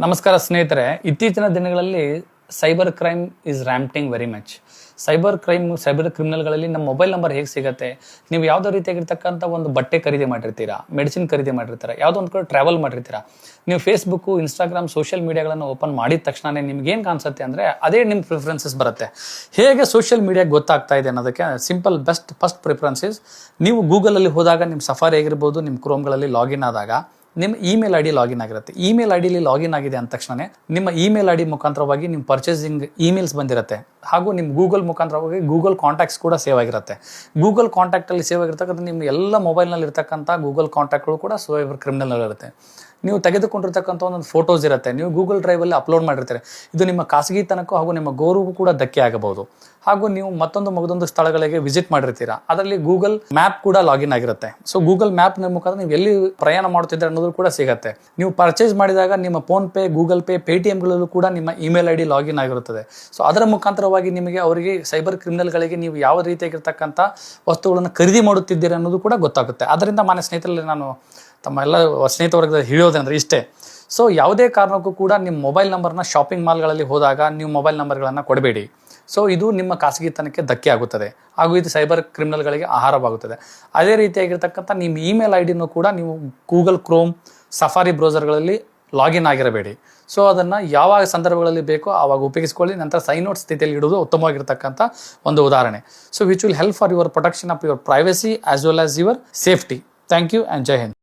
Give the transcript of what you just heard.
ನಮಸ್ಕಾರ ಸ್ನೇಹಿತರೆ, ಇತ್ತೀಚಿನ ದಿನಗಳಲ್ಲಿ cyber crime is rampant very much. Cyber ಕ್ರಿಮಿನಲ್ಗಳಲ್ಲಿ ನಮ್ಮ ಮೊಬೈಲ್ ನಂಬರ್ ಹೇಗೆ ಸಿಗುತ್ತೆ? ನೀವು ಯಾವುದೋ ರೀತಿಯಾಗಿರ್ತಕ್ಕಂಥ ಒಂದು ಬಟ್ಟೆ ಖರೀದಿ ಮಾಡಿರ್ತೀರಾ, ಮೆಡಿಸಿನ್ ಖರೀದಿ ಮಾಡಿರ್ತೀರಾ, ಯಾವುದೋ ಒಂದು ಕಡೆ ಟ್ರಾವೆಲ್ ಮಾಡಿರ್ತೀರಾ, ನೀವು ಫೇಸ್ಬುಕ್ಕು, ಇನ್ಸ್ಟಾಗ್ರಾಮ್, ಸೋಷಿಯಲ್ ಮೀಡಿಯಾಗಳನ್ನು ಓಪನ್ ಮಾಡಿದ ತಕ್ಷಣ ನಿಮ್ಗೆ ಏನು ಕಾಣಿಸುತ್ತೆ ಅಂದರೆ ಅದೇ ನಿಮ್ಮ ಪ್ರಿಫರೆನ್ಸಸ್ ಬರುತ್ತೆ. ಹೇಗೆ ಸೋಷಿಯಲ್ ಮೀಡಿಯಾಗೆ ಗೊತ್ತಾಗ್ತಾ ಇದೆ ಅನ್ನೋದಕ್ಕೆ ಸಿಂಪಲ್ ಫಸ್ಟ್ ಪ್ರಿಫರೆನ್ಸಸ್, ನೀವು ಗೂಗಲಲ್ಲಿ ಹೋದಾಗ ನಿಮ್ಮ ಸಫಾರಿ ಆಗಿರ್ಬೋದು, ನಿಮ್ಮ ಕ್ರೋಮ್ಗಳಲ್ಲಿ ಲಾಗಿನ್ ಆದಾಗ ನಿಮ್ಮ ಇಮೇಲ್ ಐ ಡಿ ಲಾಗಿನ್ ಆಗಿರುತ್ತೆ. ಇಮೇಲ್ ಐ ಡಿಲಿ ಲಾಗಿನ್ ಆಗಿದೆ ಅಂದ ತಕ್ಷಣ ನಿಮ್ಮ ಇಮೇಲ್ ಐ ಡಿ ಮುಖಾಂತರವಾಗಿ ನಿಮ್ಮ ಪರ್ಚೇಸಿಂಗ್ ಇಮೇಲ್ಸ್ ಬಂದಿರುತ್ತೆ. ಹಾಗೂ ನಿಮ್ಮ ಗೂಗಲ್ ಮುಖಾಂತರವಾಗಿ ಗೂಗಲ್ ಕಾಂಟ್ಯಾಕ್ಟ್ಸ್ ಕೂಡ ಸೇವ್ ಆಗಿರುತ್ತೆ. ಗೂಗಲ್ ಕಾಂಟ್ಯಾಕ್ಟಲ್ಲಿ ಸೇವ್ ಆಗಿರ್ತಕ್ಕಂಥ ನಿಮ್ಮ ಎಲ್ಲ ಮೊಬೈಲ್ನಲ್ಲಿ ಇರ್ತಕ್ಕಂಥ ಗೂಗಲ್ ಕಾಂಟ್ಯಾಕ್ಟ್ಗಳು ಕೂಡ ಸೈಬರ್ ಕ್ರಿಮಿನಲ್ ಇರುತ್ತೆ. ನೀವು ತೆಗೆದುಕೊಂಡಿರ್ತಕ್ಕಂಥ ಒಂದೊಂದು ಫೋಟೋಸ್ ಇರುತ್ತೆ, ನೀವು ಗೂಗಲ್ ಡ್ರೈವಲ್ಲಿ ಅಪ್ಲೋಡ್ ಮಾಡಿರ್ತೀರಿ. ಇದು ನಿಮ್ಮ ಖಾಸಗಿತನಕ್ಕೂ ಹಾಗೂ ನಿಮ್ಮ ಗೌರವಕ್ಕೂ ಕೂಡ ಧಕ್ಕೆ ಆಗಬಹುದು. ಹಾಗೂ ನೀವು ಮತ್ತೊಂದು ಸ್ಥಳಗಳಿಗೆ ವಿಸಿಟ್ ಮಾಡಿರ್ತೀರಾ, ಅದರಲ್ಲಿ ಗೂಗಲ್ ಮ್ಯಾಪ್ ಕೂಡ ಲಾಗಿನ್ ಆಗಿರುತ್ತೆ. ಸೊ ಗೂಗಲ್ ಮ್ಯಾಪ್ ಮುಖಾಂತರ ನೀವು ಎಲ್ಲಿ ಪ್ರಯಾಣ ಮಾಡ್ತಿದ್ದೀರ ಅನ್ನೋದು ಕೂಡ ಸಿಗುತ್ತೆ. ನೀವು ಪರ್ಚೇಸ್ ಮಾಡಿದಾಗ ನಿಮ್ಮ ಫೋನ್ ಪೇ, ಗೂಗಲ್ ಪೇ, ಪೇಟಿಎಂಗಳಲ್ಲೂ ಕೂಡ ನಿಮ್ಮ ಇಮೇಲ್ ಐ ಡಿ ಲಾಗಿನ್ ಆಗಿರುತ್ತದೆ. ಸೊ ಅದರ ಮುಖಾಂತರವಾಗಿ ಅವರಿಗೆ ಸೈಬರ್ ಕ್ರಿಮಿನಲ್ಗಳಿಗೆ ನೀವು ಯಾವ ರೀತಿಯಾಗಿರ್ತಕ್ಕಂಥ ವಸ್ತುಗಳನ್ನು ಖರೀದಿ ಮಾಡುತ್ತಿದ್ದೀರಿ ಅನ್ನೋದು ಕೂಡ ಗೊತ್ತಾಗುತ್ತೆ. ಅದರಿಂದ ಮಾನ್ಯ ಸ್ನೇಹಿತರಲ್ಲಿ ನಾನು ತಮ್ಮ ಎಲ್ಲ ಸ್ನೇಹಿತವರ್ಗದಲ್ಲಿ ಹೇಳೋದಂದ್ರೆ ಇಷ್ಟೇ. ಸೊ ಯಾವುದೇ ಕಾರಣಕ್ಕೂ ಕೂಡ ನಿಮ್ಮ ಮೊಬೈಲ್ ನಂಬರ್ನ ಶಾಪಿಂಗ್ ಮಾಲ್ಗಳಲ್ಲಿ ಹೋದಾಗ ನೀವು ಮೊಬೈಲ್ ನಂಬರ್ಗಳನ್ನು ಕೊಡಬೇಡಿ. ಸೊ ಇದು ನಿಮ್ಮ ಖಾಸಗಿತನಕ್ಕೆ ಧಕ್ಕೆ ಆಗುತ್ತದೆ ಹಾಗೂ ಇದು ಸೈಬರ್ ಕ್ರಿಮಿನಲ್ಗಳಿಗೆ ಆಹಾರವಾಗುತ್ತದೆ. ಅದೇ ರೀತಿಯಾಗಿರ್ತಕ್ಕಂಥ ನಿಮ್ಮ ಇಮೇಲ್ ಐ ಡಿನೂ ಕೂಡ ನೀವು ಗೂಗಲ್ ಕ್ರೋಮ್, ಸಫಾರಿ ಬ್ರೌಸರ್ಗಳಲ್ಲಿ ಲಾಗಿನ್ ಆಗಿರಬೇಡಿ. ಸೊ ಅದನ್ನು ಯಾವಾಗ ಸಂದರ್ಭಗಳಲ್ಲಿ ಬೇಕೋ ಆವಾಗ ಉಪಯೋಗಿಸ್ಕೊಳ್ಳಿ. ನಂತರ ಸೈನ್ ಔಟ್ ಸ್ಥಿತಿಯಲ್ಲಿ ಇಡುವುದು ಉತ್ತಮವಾಗಿರ್ತಕ್ಕಂಥ ಒಂದು ಉದಾಹರಣೆ. So which will help for your protection of your privacy as well as your safety. Thank you and Jai Hind.